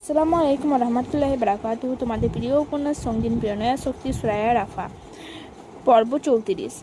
আসসালামু আলাইকুম রহমতুল্লাহি বারাকাতুহু। তোমাদের প্রিয় উপন্যাস সঙ্গীন প্রিয়নয়া শক্তি সুরায়া রাফা, পর্ব 34।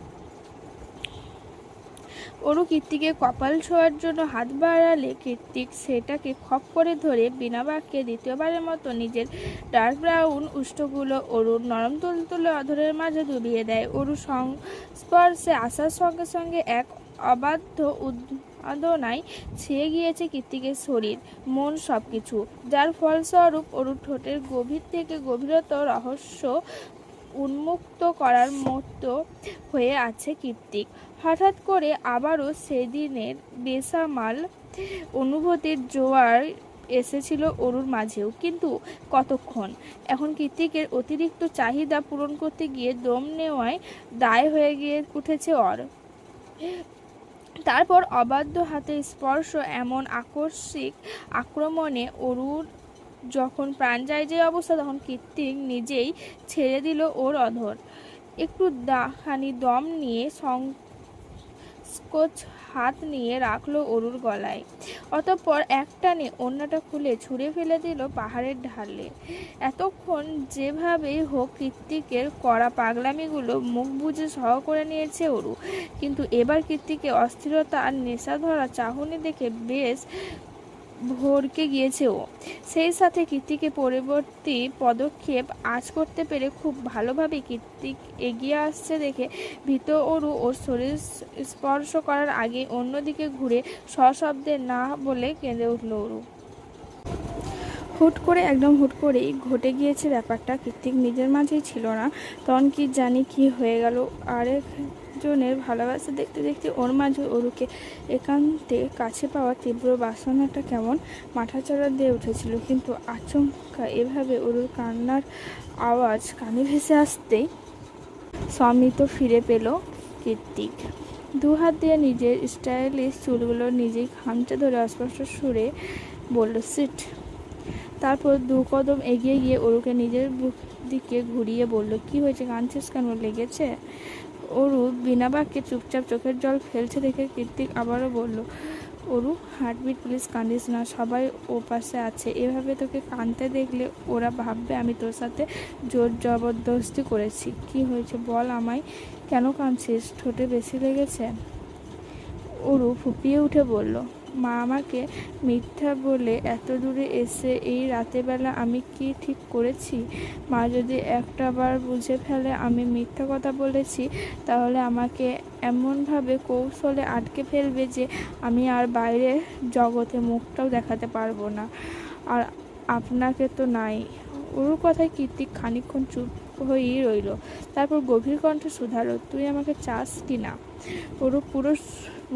অরু কীর্তিকে কপাল ছোঁয়ার জন্য হাত বাড়ালে কীর্তিক সেটাকে খপ করে ধরে বিনা বাক্যে দ্বিতীয়বারের মতো নিজের ডার্ক ব্রাউন উষ্ঠগুলো অরুর নরম তুলতুলে অধরের মাঝে ডুবিয়ে দেয়। অরু সংস্পর্শে আসার সঙ্গে সঙ্গে এক অবাধ্য উন্মাদনায় ছেয়ে গিয়েছে কীর্তিকের শরীর, মন, সবকিছু, যার ফলস্বরূপ অরুর ঠোঁটের গভীর থেকে গভীরতর রহস্য উন্মুক্ত করার মতো হয়ে আছে কীর্তিক। হঠাৎ করে আবারও সেদিনের বেসামাল অনুভূতির জোয়ার এসেছিল অরুর মাঝেও, কিন্তু কতক্ষণ। এখন কীর্তিকের অতিরিক্ত চাহিদা পূরণ করতে গিয়ে দম নেওয়ায় দায় হয়ে গিয়ে উঠেছে ওর। তারপর অবাধ্য হাতের স্পর্শ এমন আকস্মিক আক্রমণে অরুর যখন প্রাণ যায় যে অবস্থা, তখন কীর্তিক নিজেই ছেড়ে দিল ওর অধর। একটু খানি দম নিয়ে সংকোচ হাত নিয়ে রাখলো অরুর গলায়। অতঃপর একটানে ওড়নাটা খুলে ছুঁড়ে ফেলে দিল পাহাড়ের ঢালে। এতক্ষণ যেভাবেই হোক কীর্তিকের করা পাগলামিগুলো মুখ বুজে সহ করে নিয়েছে অরু, কিন্তু এবার কীর্তিকে অস্থিরতা আর নেশা ধরা চাহনি দেখে বেশ ভড়কে গিয়েছে ও। সেই সাথে কীর্তিকে পরবর্তী পদক্ষেপ আঁচ করতে পেরে খুব ভালোভাবে কীর্তিক এগিয়ে আসছে দেখে ভীত অরু ওর শরীর স্পর্শ করার আগে অন্যদিকে ঘুরে সশব্দে না বলে কেঁদে উঠল অরু। একদম হুট করেই ঘটে গিয়েছে ব্যাপারটা। কীর্তিক নিজের মাঝেই ছিল না, তখন কি জানি কি হয়ে গেল। আরেকজনের ভালোবাসা দেখতে দেখতে ওর মাঝে অরুকে একান্তে কাছে পাওয়ার তীব্র বাসনাটা কেমন মাথাচাড়া দিয়ে উঠেছিল, কিন্তু আচমকা এভাবে অরুর কান্নার আওয়াজ কানে ভেসে আসতেই সমিত ফিরে পেল কীর্তিক। দু হাত দিয়ে নিজের স্টাইলিশ চুলগুলো নিজেই খামচে ধরে অস্পষ্ট সুরে বলল, সিট। তারপর 2 কদম এগিয়ে গিয়ে অরুকে নিজের বুক দিকে ঘুরিয়ে বলল, কি হয়েছে, কাঁদছিস কেন, লেগেছে? অরু বিনা বাক্যে চুপচাপ চোখের জল ফেলছে দেখে কীর্তিক আবারও বলল, অরু, হার্টবিট, প্লিজ কাঁদিস না, সবাই ও পাশে আছে। এভাবে তোকে কাঁদতে দেখলে ওরা ভাববে আমি তোর সাথে জোর জবরদস্তি করেছি। কি হয়েছে বল আমায়, কেন কাঁদছিস? ঠোঁটে বেশি লেগেছে? অরু ফুপিয়ে উঠে বলল, মা আমাকে মিথ্যা বলে এত দূরে এসে এই রাতেবেলা আমি কি ঠিক করেছি? মা যদি একটাবার বুঝে ফেলে আমি মিথ্যা কথা বলেছি, তাহলে আমাকে এমনভাবে কৌশলে আটকে ফেলবে যে আমি আর বাইরে জগতে মুখটাও দেখাতে পারবো না। আর আপনাকে তো নাই। ওর কথায় কীর্তিক খানিকক্ষণ চুপ হয়েই রইল, তারপর গভীর কণ্ঠে শুধালো, তুই আমাকে চাস কি না? ওর পুরো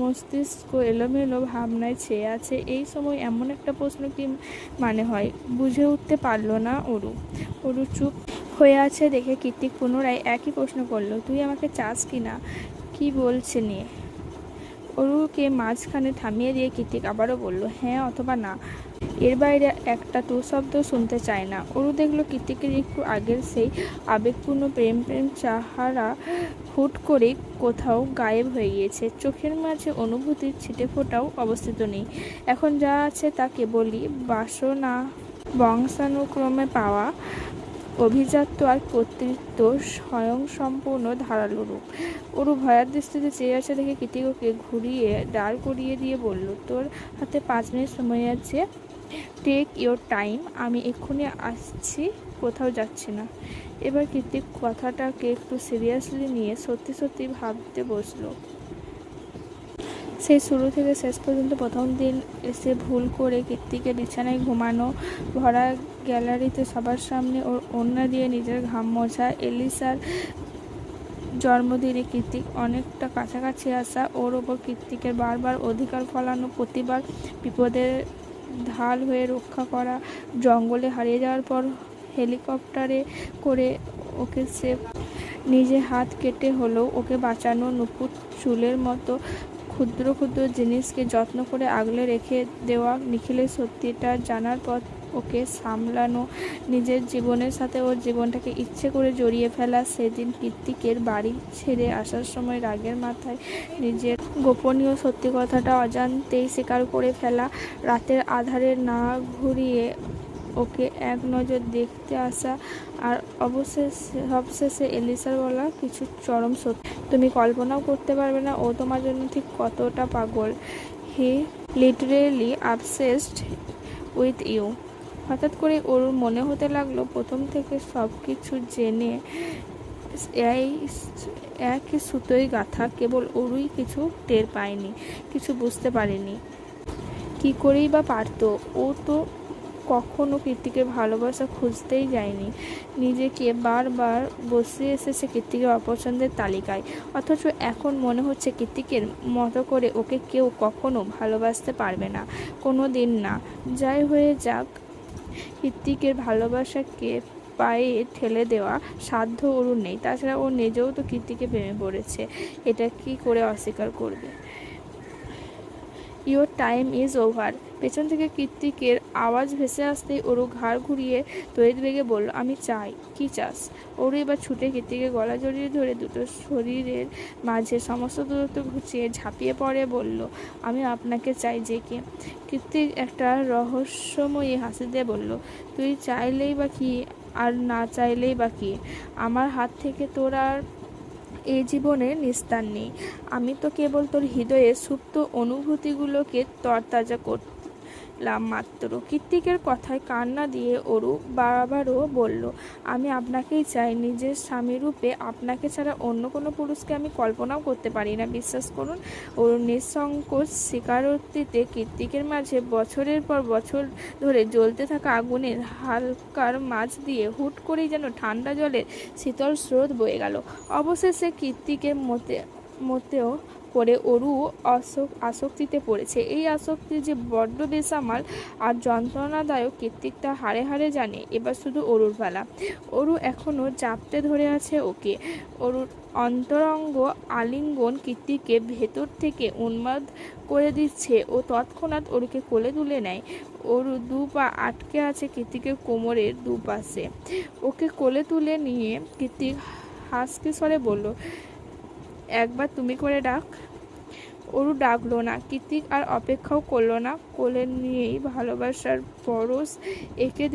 মস্তিষ্ক এলোমেলো ভাবনায় ছেয়ে আছে। এই সময় এমন একটা প্রশ্ন কি মানে হয়, বুঝে উঠতে পারল না অরু চুপ হয়ে আছে দেখে কীর্তিক পুনরায় একই প্রশ্ন করলো, তুই আমাকে চাস কি না? কি বলছে নিয়ে? অরুকে মাঝখানে থামিয়ে দিয়ে কীর্তিক আবারও বলল, হ্যাঁ অথবা না, এর বাইরে একটা তো শব্দ শুনতে চায় না। অরু দেখলো কীর্তিকের একটু আগের সেই আবেগপূর্ণ প্রেম চাহারা হুট করে কোথাও গায়েব হয়ে গিয়েছে। চোখের মাঝে অনুভূতির ছিটেফোঁটাও অবস্থিত নেই। এখন যা আছে তা কেবলই বাসনা বংশানুক্রমে পাওয়া অভিজাত্য আর কর্তৃত্ব স্বয়ংসম্পূর্ণ ধারালো রূপ। অরু ভয়ার দৃষ্টিতে চেয়ে আছে দেখে কীর্তিক ওকে ঘুরিয়ে দাঁড় করিয়ে দিয়ে বলল, তোর হাতে 5 মিনিট সময় আছে, টেক ইওর টাইম, আমি এক্ষুনি আসছি, কোথাও যাচ্ছি না। এবার কীর্তিক কথাটাকে একটু সিরিয়াসলি নিয়ে সত্যি সত্যি ভাবতে বসলো। সেই শুরু থেকে শেষ পর্যন্ত প্রথম দিন এসে ভুল করে কীর্তিকে বিছানায় ঘুমানো, ভরা গ্যালারিতে সবার সামনে ওর ওড়না দিয়ে নিজের ঘাম মোছা, এলিসার জন্মদিনে কীর্তিক অনেকটা কাছাকাছি আসা, ওর ওপর কীর্তিকের বারবার অধিকার ফলানো, প্রতিবার বিপদের ঢাল হয়ে রক্ষা করা, জঙ্গলে হারিয়ে যাওয়ার পর হেলিকপ্টারে করে ওকে সে নিজে হাত কেটে হলেও ওকে বাঁচানো, নুপুর চুলের মতো ক্ষুদ্র ক্ষুদ্র জিনিসকে যত্ন করে আগলে রেখে দেওয়া, নিখিলের সত্যিটা জানার পর ওকে সামলানো, নিজের জীবনের সাথে ওর জীবনটাকে ইচ্ছে করে জড়িয়ে ফেলা। সেদিন কীর্তিকের বাড়ি ছেড়ে আসার সময় রাগের মাথায় নিজের গোপনীয় সত্যি কথাটা অজান্তেই স্বীকার করে ফেলা, রাতের আধারে না ঘুরিয়ে ওকে এক নজর দেখতে আসা, আর সবশেষে এলিসার বলা কিছু চরম সত্য। তুমি কল্পনাও করতে পারবে না ও তোমার জন্য ঠিক কতটা পাগল। হি লিটারেলি অবসেসড উইথ ইউ। হঠাৎ করে ওর মনে হতে লাগলো প্রথম থেকে সব কিছু জেনে এক সুতোয় গাঁথা, কেবল ওরই কিছু টের পায়নি, কিছু বুঝতে পারেনি। কি করেই বা পারতো? ও তো কখনো কীর্তিকে ভালোবাসা খুঁজতেই যায়নি, নিজেকে বারবার বসিয়ে এসেছে কীর্তিকের অপছন্দের তালিকায়। অথচ এখন মনে হচ্ছে কীর্তিকের মতো করে ওকে কেউ কখনো ভালোবাসতে পারবে না, কোনো দিন না। যাই হয়ে যাক, কীর্তিকের ভালোবাসাকে পায়ে ঠেলে দেওয়া সাধ্য ওর নেই। তাছাড়া ও নিজেও তো কীর্তিকে প্রেমে পড়েছে, এটা কি করে অস্বীকার করবে? Your time is over. পেছন থেকে কীর্তিকের আওয়াজ ভেসে আসতেই ওরু ঘাড় ঘুরিয়ে তড়িৎ বেগে বলল, আমি চাই। কি চাস? ওরু এবার ছুটে কীর্তিকে গলা জড়িয়ে ধরে দুটো শরীরের মাঝে সমস্ত দূরত্ব ঘুচিয়ে ঝাঁপিয়ে পড়ে বলল, আমি আপনাকে চাই। যে কে? কীর্তিক একটা রহস্যময়ী হাসি দিয়ে বলল, তুই চাইলেই বা কি, আর না চাইলেই বা কি? আমার হাত থেকে তোর আর এই জীবনের নিস্তার নেই। আমি তো কেবল তোর হৃদয়ের সুপ্ত অনুভূতিগুলোকে তরতাজা করলাম মাত্র। কীর্তিকের কথায় কান না দিয়ে অরু বারবারও বলল, আমি আপনাকেই চাই, নিজের স্বামীরূপে। আপনাকে ছাড়া অন্য কোনো পুরুষকে আমি কল্পনাও করতে পারি না, বিশ্বাস করুন। ওর নিঃসংকোচ স্বীকারোক্তিতে কীর্তিকের মাঝে বছরের পর বছর ধরে জ্বলতে থাকা আগুনের হালকার মাঝ দিয়ে হুট করেই যেন ঠান্ডা জলের শীতল স্রোত বয়ে গেল। অবশেষে কীর্তিকের মতেও করে অরু আসক্তিতে পড়েছে। এই আসক্তি যে বড্ড বেসামাল আর যন্ত্রণাদায়ক কীর্তিক তা হাড়ে হাড়ে জানে। এবার শুধু অরুর পালা। অরু এখনো জাপটে ধরে আছে ওকে। অরুর অন্তরঙ্গ আলিঙ্গন কীর্তিকে ভেতর থেকে উন্মাদ করে দিচ্ছে। ও তৎক্ষণাৎ অরুকে কোলে তুলে নেয়। অরু দু পা আটকে আছে কীর্তিকের কোমরের দুপাশে। ওকে কোলে তুলে নিয়ে কীর্তিক হাসকি স্বরে বলল, একবার তুমি করে ডাক। অরু ডাকলো না। কীর্তিক আর অপেক্ষাও করলো না, কোলে নিয়েই ভালোবাসার পরশ এঁকে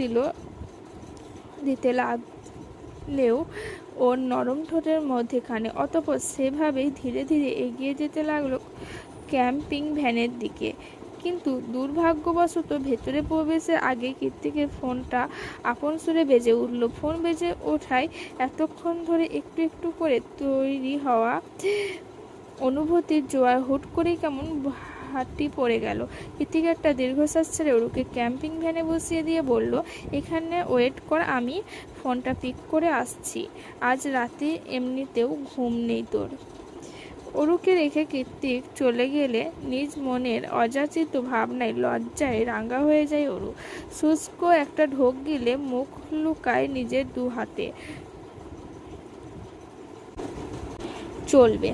দিতে লাগলেও ওর নরম ঠোঁটের মধ্যেখানে। অতঃপর সেভাবেই ধীরে ধীরে এগিয়ে যেতে লাগলো ক্যাম্পিং ভ্যানের দিকে। কিন্তু দুর্ভাগ্যবশত ভেতরে প্রবেশের আগে কীর্তিকের ফোনটা আপন সুরে বেজে উঠল। ফোন বেজে ওঠায় এতক্ষণ ধরে একটু একটু করে তৈরি হওয়া অনুভূতির জোয়ার হুট করেই কেমন ভাটি পড়ে গেল। কীর্তিক একটা দীর্ঘশ্বাস ছেড়ে ওরুকে ক্যাম্পিং ভ্যানে বসিয়ে দিয়ে বলল, এখানে ওয়েট কর, আমি ফোনটা পিক করে আসছি। আজ রাতে এমনিতেও ঘুম নেই তোর। অরুকে রেখে কীর্তিক চলে গেলে নিজ মনের অযাচিত ভাবনায় লজ্জায় রাঙা হয়ে যায় অরু। শুষ্ক একটা ঢোক গিলে মুখ লুকায় নিজের দু হাতে। চলবে।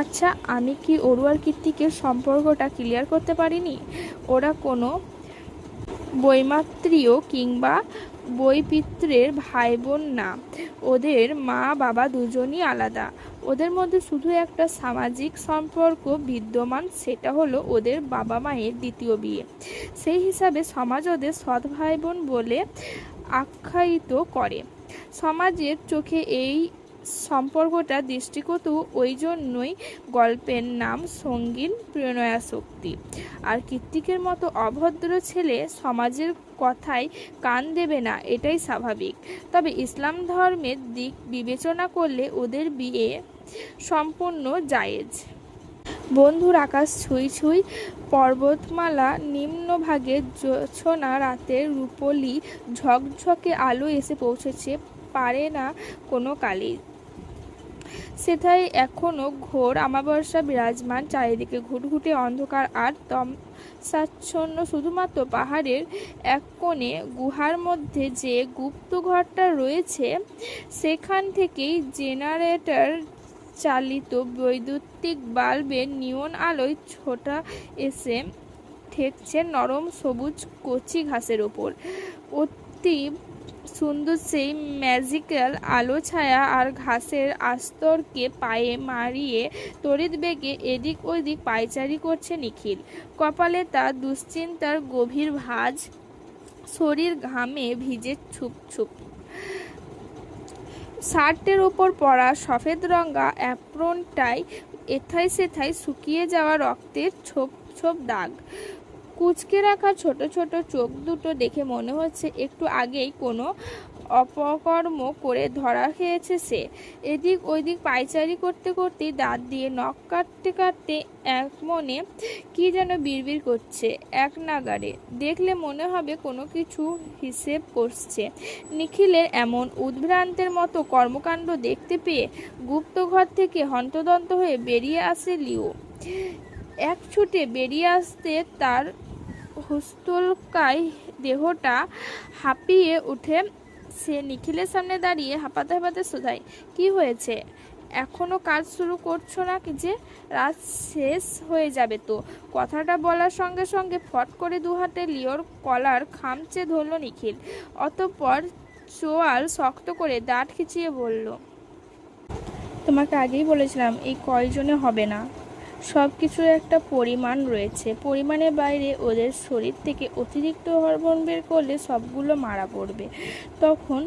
আচ্ছা, আমি কি অরু আর কীর্তিকের সম্পর্কটা ক্লিয়ার করতে পারিনি? ওরা কোনো বৈমাত্রীয় কিংবা বৈপিত্রের ভাই বোন না। ওদের মা বাবা দুজনই আলাদা। ওদের মধ্যে শুধু একটা সামাজিক সম্পর্ক বিদ্যমান, সেটা হলো ওদের বাবা মায়ের দ্বিতীয় বিয়ে। সেই হিসাবে সমাজ ওদের সৎ ভাই বোন বলে আখ্যায়িত করে। সমাজের চোখে এই সম্পর্কটা দৃষ্টিকটু, ওই জন্যই গল্পের নাম সঙ্গীন প্রণয়াসক্তি। আর কীর্তিকের মতো অভদ্র ছেলে সমাজের কথায় কান দেবে না, এটাই স্বাভাবিক। তবে ইসলাম ধর্মের দিক বিবেচনা করলে ওদের বিয়ে সম্পূর্ণ জায়েজ। বন্ধুর আকাশ ছুঁই ছুঁই, পর্বতমালা নিম্নভাগে জোছনা রাতের রূপলি ঝকঝকে আলো এসে পৌঁছেছে পারে না কোনো কালেই। সেথায় এখনো ঘোর আমাবস্যা বিরাজমান, চারিদিকে ঘুটঘুটে অন্ধকার আর তমসাচ্ছন্ন। শুধুমাত্র পাহাড়ের এক কোণে গুহার মধ্যে যে গুপ্ত ঘরটা রয়েছে, সেখান থেকেই জেনারেটর চালিত বৈদ্যুতিক বাল্বের নিয়ন আলোয় ছোটা এসে ঠেকছে নরম সবুজ কচি ঘাসের ওপর। অতি সুন্দর সেই ম্যাজিক্যাল আলো ছায়া আর ঘাসের আস্তরকে পায়ে মারিয়ে তড়িৎ বেগে এদিক ওদিক পায়চারি করছে নিখিল। কপালে তার দুশ্চিন্তার গভীর ভাঁজ। শরীর ঘামে ভিজে ছুপ ছুপ। শার্টের ওপর পরা সফেদ রঙা অ্যাপ্রনটাই এথায় সেথায় শুকিয়ে যাওয়া রক্তের ছোপ ছোপ দাগ। কুঁচকে রাখা ছোট ছোট চোখ দুটো দেখে মনে হচ্ছে একটু আগেই কোনো অপকর্ম করে ধরা খেয়েছে সে। এদিক ওইদিক পায়চারি করতে করতেই দাঁত দিয়ে নখ কাটতে কাটতে এক মনে কি যেন বিড়বিড় করছে এক নাগাড়ে। দেখলে মনে হবে কোনো কিছু হিসেব করছে। নিখিলের এমন উদ্ভ্রান্তের মতো কর্মকাণ্ড দেখতে পেয়ে গুপ্তঘর থেকে হন্তদন্ত হয়ে বেরিয়ে আসে লিও। এক ছুটে বেরিয়ে আসতে তার হুস্তলকায় দেহটা হাঁপিয়ে উঠে। সে নিখিলের সামনে দাঁড়িয়ে হাঁপাতে হাঁপাতে শোধায়, কি হয়েছে? এখনো কাজ শুরু করছো না যে? রাত শেষ হয়ে যাবে তো। কথাটা বলার সঙ্গে সঙ্গে ফট করে দুহাতে লিওর কলার খামচে ধরল নিখিল। অতঃপর চোয়াল শক্ত করে দাঁত খিচিয়ে বলল, তোমাকে আগেই বলেছিলাম এই কয়জনে হবে না। সব কিছুর একটা পরিমাণ রয়েছে। পরিমাণের বাইরে ওদের শরীর থেকে অতিরিক্ত হরমোন বের করলে সবগুলো মারা পড়বে। তখন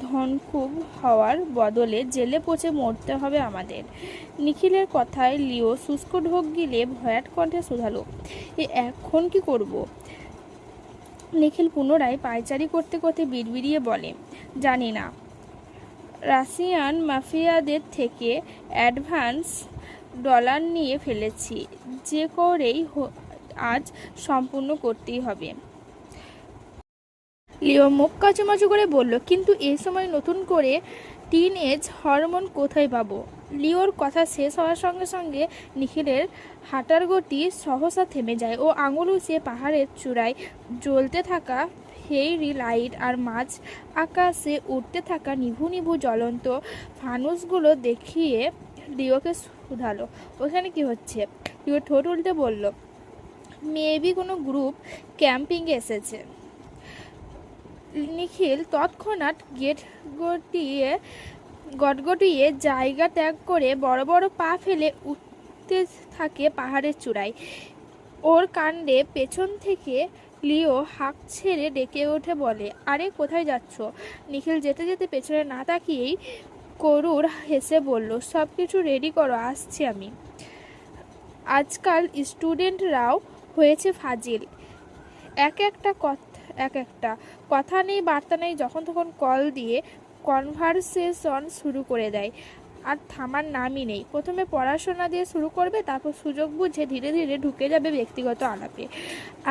ধনকুব হওয়ার বদলে জেলে পচে মরতে হবে আমাদের। নিখিলের কথায় লিও শুষ্ক ঢোক গিলে ভয়াট কণ্ঠে শুধালো, এখন কি করব? নিখিল পুনরায় পায়চারি করতে করতে বিড়বিড়িয়ে বলে, জানি না। রাশিয়ান মাফিয়াদের থেকে অ্যাডভান্স ডলার নিয়ে ফেলেছি। যে করেই আজ সম্পূর্ণ করতেই হবে। লিও মুখ কাচুমাচু করে বলল, কিন্তু এই সময় নতুন করে টিন এজ হরমোন কোথায় পাবো? লিওর কথা শেষ হওয়ার সঙ্গে সঙ্গে নিখিলের হাঁটার গতি সহসা থেমে যায়। ও আঙুল উঁচিয়ে পাহাড়ের চূড়ায় জ্বলতে থাকা ফেরি লাইট আর মাঝ আকাশে উঠতে থাকা নিভু নিভু জ্বলন্ত ফানুসগুলো দেখিয়ে লিওকে শুধালো, ওখানে কি হচ্ছে? লিও ঠোঁট উল্টে বলল, মেবি কোনো গ্রুপ ক্যাম্পিংয়ে এসেছে। নিখিল তৎক্ষণাৎ গটগটিয়ে জায়গা ত্যাগ করে বড় বড় পা ফেলে উঠতে থাকে পাহাড়ের চূড়ায়। ওর কাণ্ডে পেছন থেকে লিও হাঁক ছেড়ে ডেকে ওঠে, বলে, আরে কোথায় যাচ্ছ? নিখিল যেতে যেতে পেছনে না তাকিয়েই করুর হেসে বলল, সব কিছু রেডি করো, আসছি আমি। আজকাল স্টুডেন্টরাও হয়েছে ফাজিল। এক একটা কথা নেই বার্তা নেই, যখন তখন কল দিয়ে কনভারসেশন শুরু করে দেয় আর থামার নামই নেই। প্রথমে পড়াশোনা দিয়ে শুরু করবে, তারপর সুযোগ বুঝে ধীরে ধীরে ঢুকে যাবে ব্যক্তিগত আলাপে।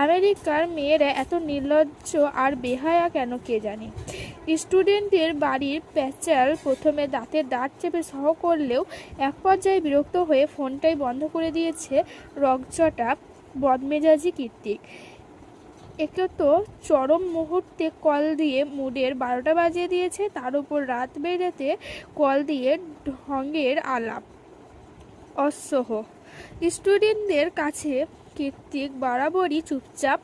আমেরিকার মেয়েরা এত নির্লজ্জ আর বেহায়া কেন কে জানে। স্টুডেন্টের বাড়ির প্যাচাল প্রথমে দাঁতের দাঁত চেপে সহ করলেও এক পর্যায়ে বিরক্ত হয়ে ফোনটাই বন্ধ করে দিয়েছে রগচটা বদমেজাজি কীর্তিক। একে তো চরম মুহূর্তে কল দিয়ে মুডের 12টা বাজিয়ে দিয়েছে, তার উপর রাত বেরাতে কল দিয়ে ঢঙের আলাপ। অসহ্য। স্টুডেন্টদের কাছে কীর্তিক বরাবরই চুপচাপ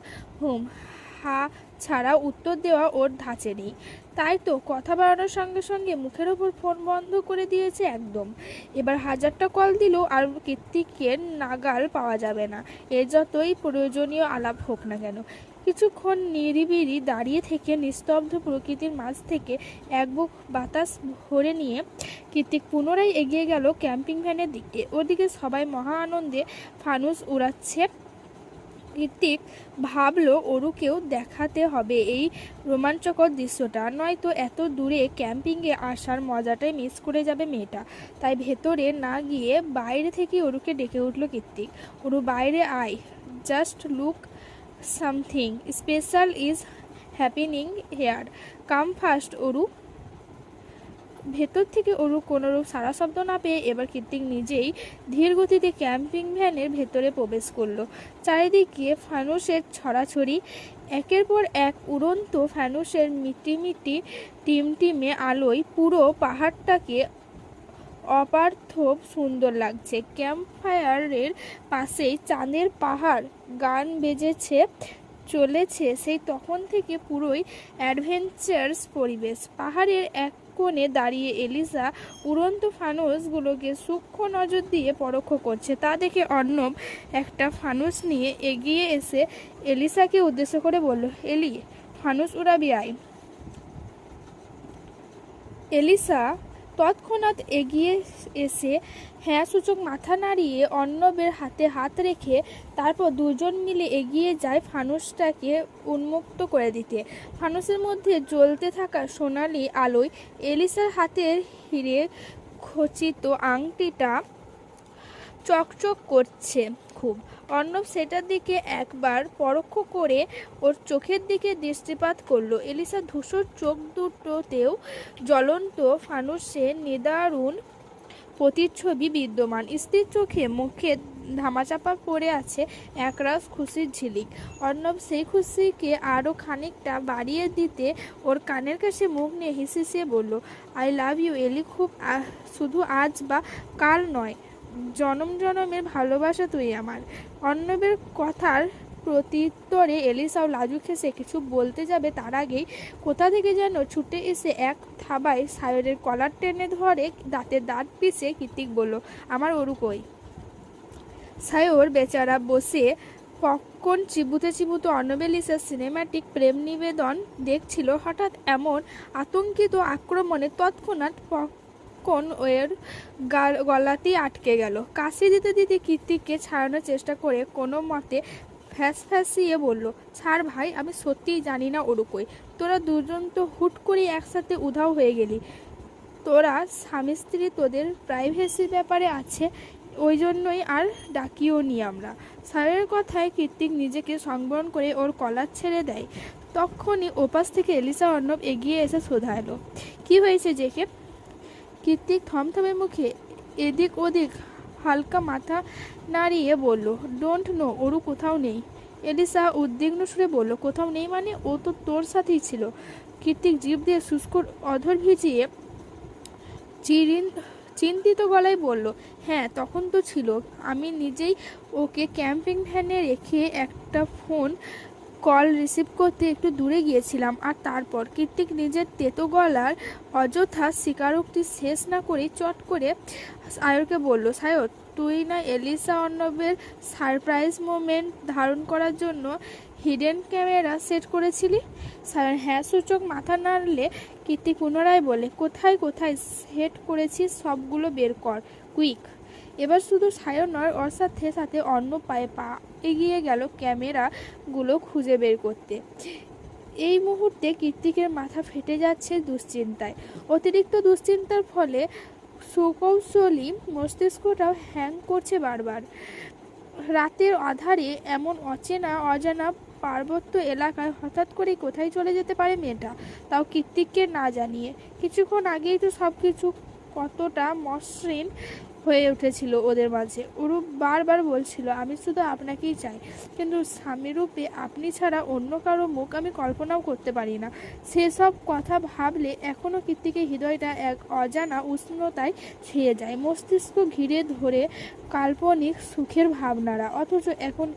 হা ছাড়া উত্তর দেওয়া ওর ধাঁচে নেই। তাই তো কথা বাড়ানোর সঙ্গে সঙ্গে মুখের ওপর ফোন বন্ধ করে দিয়েছে একদম। এবার 1000টা কল দিলেও আর কীর্তিকের নাগাল পাওয়া যাবে না, এ যতই প্রয়োজনীয় আলাপ হোক না কেন। কিছুক্ষণ নিরিবিলি দাঁড়িয়ে থেকে নিস্তব্ধ প্রকৃতির মাঝ থেকে এক বুক বাতাস ভরে নিয়ে কীর্তিক পুনরায় এগিয়ে গেল ক্যাম্পিং ভ্যানের দিকে। ওদিকে সবাই মহা আনন্দে ফানুস উড়াচ্ছে। কীর্তিক ভাবল অরুকেও দেখাতে হবে এই রোমাঞ্চকর দৃশ্যটা, নয়তো এত দূরে ক্যাম্পিংয়ে আসার মজাটাই মিস করে যাবে মেয়েটা। তাই ভেতরে না গিয়ে বাইরে থেকে অরুকে ডেকে উঠল কীর্তিক, অরু বাইরে আয়, just look, something special is happening here, come fast Aru. ভেতর থেকে অরু কোনোরূপ সারা শব্দ না পেয়ে এবার কীর্তিক নিজেই ধীর গতিতে ক্যাম্পিং ভ্যানের ভেতরে প্রবেশ করলো। চারিদিকে ফানুসের ছড়াছড়ি, একের পর এক উড়ন্ত ফানুসের মিটিমিটি টিমটিমে আলোয় পুরো পাহাড়টাকে অপার্থব সুন্দর লাগছে। ক্যাম্পফায়ারের পাশেই চাঁদের পাহাড় গান বেজেছে চলেছে সেই তখন থেকে, পুরোই অ্যাডভেঞ্চারস পরিবেশ। পাহাড়ের এক কোণে দাঁড়িয়ে এলিসা উড়ন্ত ফানুসগুলোকে সূক্ষ্ম নজর দিয়ে পরখ করছে। তা দেখে অর্ণব একটা ফানুস নিয়ে এগিয়ে এসে এলিসাকে উদ্দেশ্য করে বলল, এলি, ফানুস উড়াবি আয়। এলিসা তৎক্ষণাৎ এগিয়ে এসে হ্যাঁ সূচক মাথা নাড়িয়ে অর্ণবের হাতে হাত রেখে তারপর দুজন মিলে এগিয়ে যায় ফানুসটাকে উন্মুক্ত করে দিতে। ফানুসের মধ্যে জ্বলতে থাকা সোনালি আলোয় এলিসার হাতের হিরে খচিত আংটিটা চকচক করছে খুব। অর্ণব সেটার দিকে একবার পরোক্ষ করে ওর চোখের দিকে দৃষ্টিপাত করলো। এলিসা ধূসর চোখ দুটোতেও জ্বলন্ত ফানুসের নিদারুণ প্রতিচ্ছবি বিদ্যমান। স্ত্রীর চোখে মুখে ধামাচাপা পড়ে আছে একরাশ খুশির ঝিলিক। অর্ণব সেই খুশিকে আরও খানিকটা বাড়িয়ে দিতে ওর কানের কাছে মুখ নিয়ে হিসিয়ে বলল, আই লাভ ইউ এলি, খুব শুধু আজ বা কাল নয়, জনম জনমের ভালোবাসা তুই আমার। অর্ণবের কথার প্রত্যুত্তরে এলিসাও লাজুক হেসে কিছু বলতে যাবে তার আগেই কোথা থেকে যেন ছুটে এসে এক থাবায় সায়রের কলার টেনে ধরে দাঁতে দাঁত পিষে কৃতিক বলল, আমার অরু কই? সায়র বেচারা বসে পপকর্ন চিবুতে চিবুতে অর্ণব এলিসার সিনেম্যাটিক প্রেম নিবেদন দেখছিল। হঠাৎ এমন আতঙ্কিত আক্রমণে তৎক্ষণাৎ কোন ওর গলাতেই আটকে গেল। কাশি দিতে দিতে কৃতিককে ছাড়ানোর চেষ্টা করে কোনো মতে ফ্যাসফ্যাসিয়ে বলল, ছাড় ভাই, আমি সত্যিই জানি না ওরু কই। তোরা দুজন তো হুট করে একসাথে উধাও হয়ে গেলি। তোরা স্বামী স্ত্রী, তোদের প্রাইভেসির ব্যাপারে আছে, ওই জন্যই আর ডাকিও নি আমরা। স্যারের কথায় কৃতিক নিজেকে সংবরণ করে ওর কলার ছেড়ে দেয়। তখনই ওপাশ থেকে এলিসা অর্ণব এগিয়ে এসে শোধালো, কি হয়েছে জেকে? কৃতিক থমথমে মুখে এদিক ওদিক হালকা মাথা নাড়িয়ে বলল, ডোন্ট নো, ওরু কোথাও নেই। এলিসা উদ্বিগ্ন সুরে বলল, কোথাও নেই মানে? ও তো তোর সাথেই ছিল। কৃতিক জিভ দিয়ে শুষ্ক অধর ভিজিয়ে চিন্তিত গলায় বলল, হ্যাঁ তখন তো ছিল। আমি নিজেই ওকে ক্যাম্পিং ভ্যানে রেখে একটা ফোন কল রিসিভ করতে একটু দূরে গিয়েছিলাম। আর তারপর কৃতিক নিজের তেতো গলার অযথা স্বীকারোক্তি শেষ না করে চট করে সায়রকে বলল, সায়র, তুই না এলিসা অর্ণবের সারপ্রাইজ মোমেন্ট ধারণ করার জন্য হিডেন ক্যামেরা সেট করেছিলি? সায়র হ্যাঁ সূচক মাথা নাড়লে কৃতিক পুনরায় বলে, কোথায় কোথায় সেট করেছিস সবগুলো বের কর, কুইক। এবার শুধু সায়র নয়, ওর সাথে সাথে অন্য পায়ে পা এগিয়ে গেল ক্যামেরাগুলো খুঁজে বের করতে। এই মুহূর্তে কৃতিকের মাথা ফেটে যাচ্ছে দুশ্চিন্তায়। অতিরিক্ত দুশ্চিন্তার ফলে সুকৌশলী মস্তিষ্কটাও হ্যাং করছে বারবার। রাতের আধারে এমন অজানা পার্বত্য এলাকায় হঠাৎ করে কোথায় চলে যেতে পারে মেয়েটা, তাও কৃতিককে না জানিয়ে? কিছুক্ষণ আগেই তো সব কিছু কতটা মসৃণ হয়ে উঠেছিল ওদের মাঝে। ওরূপ বারবার বলছিল, আমি শুধু আপনাকেই চাই, কিন্তু স্বামীরূপে আপনি ছাড়া অন্য কারো মুখ আমি কল্পনাও করতে পারি না। সেসব কথা ভাবলে এখনও কৃতিকের হৃদয়টা এক অজানা উষ্ণতায় ছুঁয়ে যায়, মস্তিষ্ক ঘিরে ধরে কাল্পনিক সুখের ভাবনারা। অথচ এখন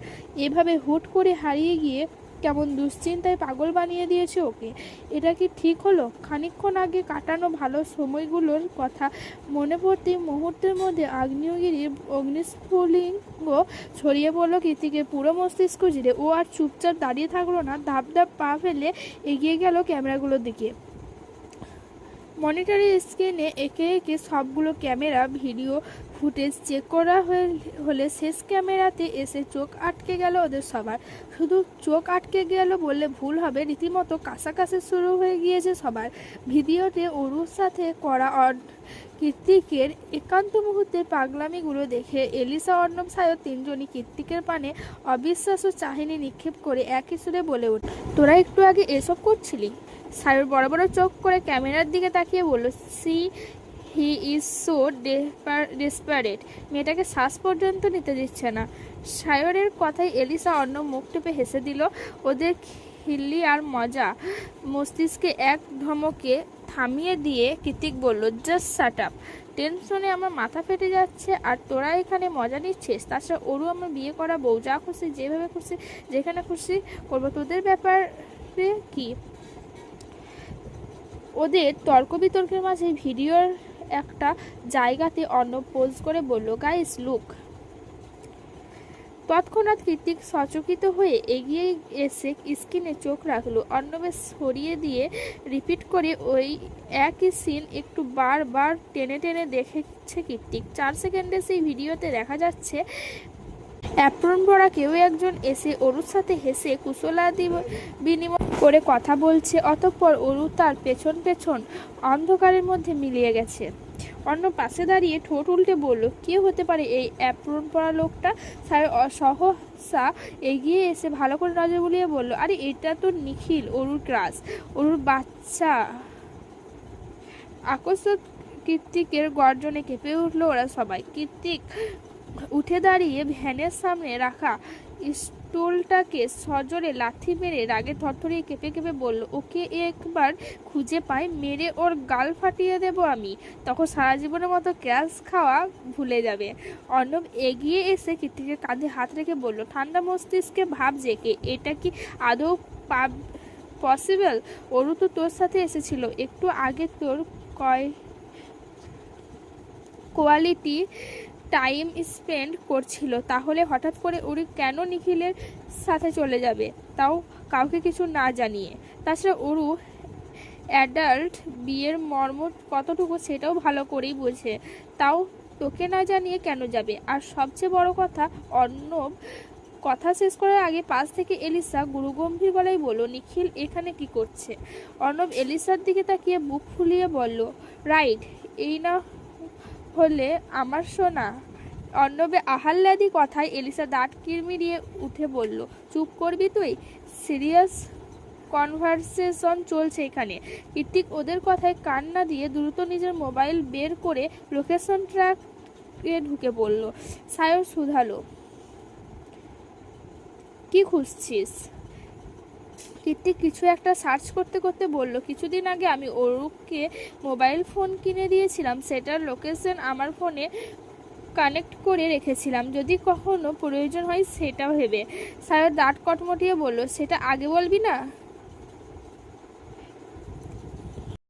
এভাবে হুট করে হারিয়ে গিয়ে কেমন দুশ্চিন্তায় পাগল বানিয়ে দিয়েছে ওকে। এটা কি ঠিক হলো? খানিকক্ষণ আগে কাটানো ভালো সময়গুলোর কথা মনে পড়তেই মুহূর্তের মধ্যে আগ্নেয়গিরির অগ্নিস্ফুলিঙ্গ ছড়িয়ে পড়ল কৃতিকের পুরো মস্তিষ্ক জুড়ে। ও আর চুপচাপ দাঁড়িয়ে থাকলো না, ধাপ ধাপ পা ফেলে এগিয়ে গেল ক্যামেরাগুলোর দিকে। মনিটরের স্ক্রিনে একে একে সবগুলো ক্যামেরা ভিডিও ফুটেজ চেক করা হলে শেষ ক্যামেরাতে এসে চোখ আটকে গেল ওদের সবার। শুধু চোখ আটকে গেল বললে ভুল হবে, রীতিমতো কাছাকাছি শুরু হয়ে গিয়েছে সবার। ভিডিওতে অরুর সাথে করা কৃতিকের একান্ত মুহূর্তের পাগলামিগুলো দেখে এলিসা, অর্ণব, সায়র তিনজনই কৃতিকের পানে অবিশ্বাস্য চাহিনি নিক্ষেপ করে একই সুরে বলে ওঠে, তোরা একটু আগে এসব করছিলি? সায়র বড় বড় চোখ করে ক্যামেরার দিকে তাকিয়ে বলল, see he is so desperate, মেয়েটাকে শ্বাস পর্যন্ত নিতে দিচ্ছে না। সায়রের কথায় এলিসা অর্ণব মুখ টিপে হেসে দিল। ওদের খিল্লি আর মজা মস্তিষ্কে এক ধমকে থামিয়ে দিয়ে কৃতিক বলল, জাস্ট শাট আপ, টেনশনে আমার মাথা ফেটে যাচ্ছে আর তোরা এখানে মজা নিচ্ছিস। তাছাড়া ওরু আমার বিয়ে করা বউ, যা খুশি যেভাবে খুশি যেখানে খুশি করবো, তোদের ব্যাপারে কি? ওদের তর্ক বিতর্কের মাঝে ভিডিওর একটা জায়গাতে অর্ণব পোজ করে বলল, গাইস লুক, তৎক্ষণাৎ কৃতিক সচকিত হয়ে এগিয়ে এসে স্ক্রিনে চোখ রাখলো। অর্ণবের সরিয়ে দিয়ে রিপিট করে ওই একই সিন একটু বারবার টেনে টেনে দেখেছে কৃতিক। 4 সেকেন্ডে সেই ভিডিওতে দেখা যাচ্ছে অ্যাপ্রন পরা কেউ একজন এসে অরুর সাথে হেসে কুশলাদি বিনিময় করে কথা বলছে। অতঃপর অরু তার পেছন পেছন অন্ধকারের মধ্যে মিলিয়ে গেছে। অন্য পাশে দাঁড়িয়ে ঠোঁট উল্টে বলল, কে হতে পারে এই অ্যাপ্রন পরা লোকটা? সহসা এগিয়ে এসে ভালো করে নজর বুলিয়ে বলল, আরে এটা তো নিখিল, অরুর ক্রাশ, অরুর বাচ্চা। আকস্মাৎ কৃতিকের গর্জনে কেঁপে উঠল ওরা সবাই। কৃতিক উঠে দাঁড়িয়ে ভ্যানের সামনে রাখা স্টুলটাকে সজোরে লাথি মেরে রাগে থরথরিয়ে কেঁপে কেঁপে বলল, ওকে একবার খুঁজে পাই, মেরে ওর গাল ফাটিয়ে দেব আমি, তখন সারা জীবনের মতো ক্যাশ খাওয়া ভুলে যাবে। অর্ণব এগিয়ে এসে কৃতিকের কাঁধে হাত রেখে বলল, ঠান্ডা মস্তিষ্কে ভাব জেকে, এটা কি আদৌ পসিবল? অরু তো তোর সাথে এসেছিল একটু আগে, তোর কোয়ালিটি টাইম স্পেন্ড করছিল, তাহলে হঠাৎ করে ওরি কেন নিখিলের সাথে চলে যাবে, তাও কাউকে কিছু না জানিয়ে? তাছাড়া অরু অ্যাডাল্ট বিয়ের মর্ম কতটুকু সেটাও ভালো করেই বোঝে, তাও তোকে না জানিয়ে কেন যাবে? আর সবচেয়ে বড় কথা, অর্ণব কথা শেষ করার আগে পাশ থেকে এলিসা গুরুগম্ভীর গলায় বলল, নিখিল এখানে কি করছে? অর্ণব এলিসার দিকে তাকিয়ে বুক ফুলিয়ে বলল, রাইট, এই না হলে আমার সোনা। অর্ণবে আহ্লাদি কথায় এলিসা দাঁত কিরমিরিয়ে উঠে বলল, চুপ করবি তুই? সিরিয়াস কনভারসেশন চলছে এখানে। কৃতিক ওদের কথায় কান না দিয়ে দ্রুত নিজের মোবাইল বের করে লোকেশন ট্র্যাকে ঢুকে পড়ল। সায়র শুধালো, কি খুঁজছিস? কৃতিক কিছু একটা সার্চ করতে করতে বলল, কিছুদিন আগে আমি অরুকে মোবাইল ফোন কিনে দিয়েছিলাম, সেটার লোকেশন আমার ফোনে কানেক্ট করে রেখেছিলাম, যদি কখনো প্রয়োজন হয় সেটা ভেবে। সায়র দাঁত কটমটিয়ে বলল, সেটা আগে বলবি না?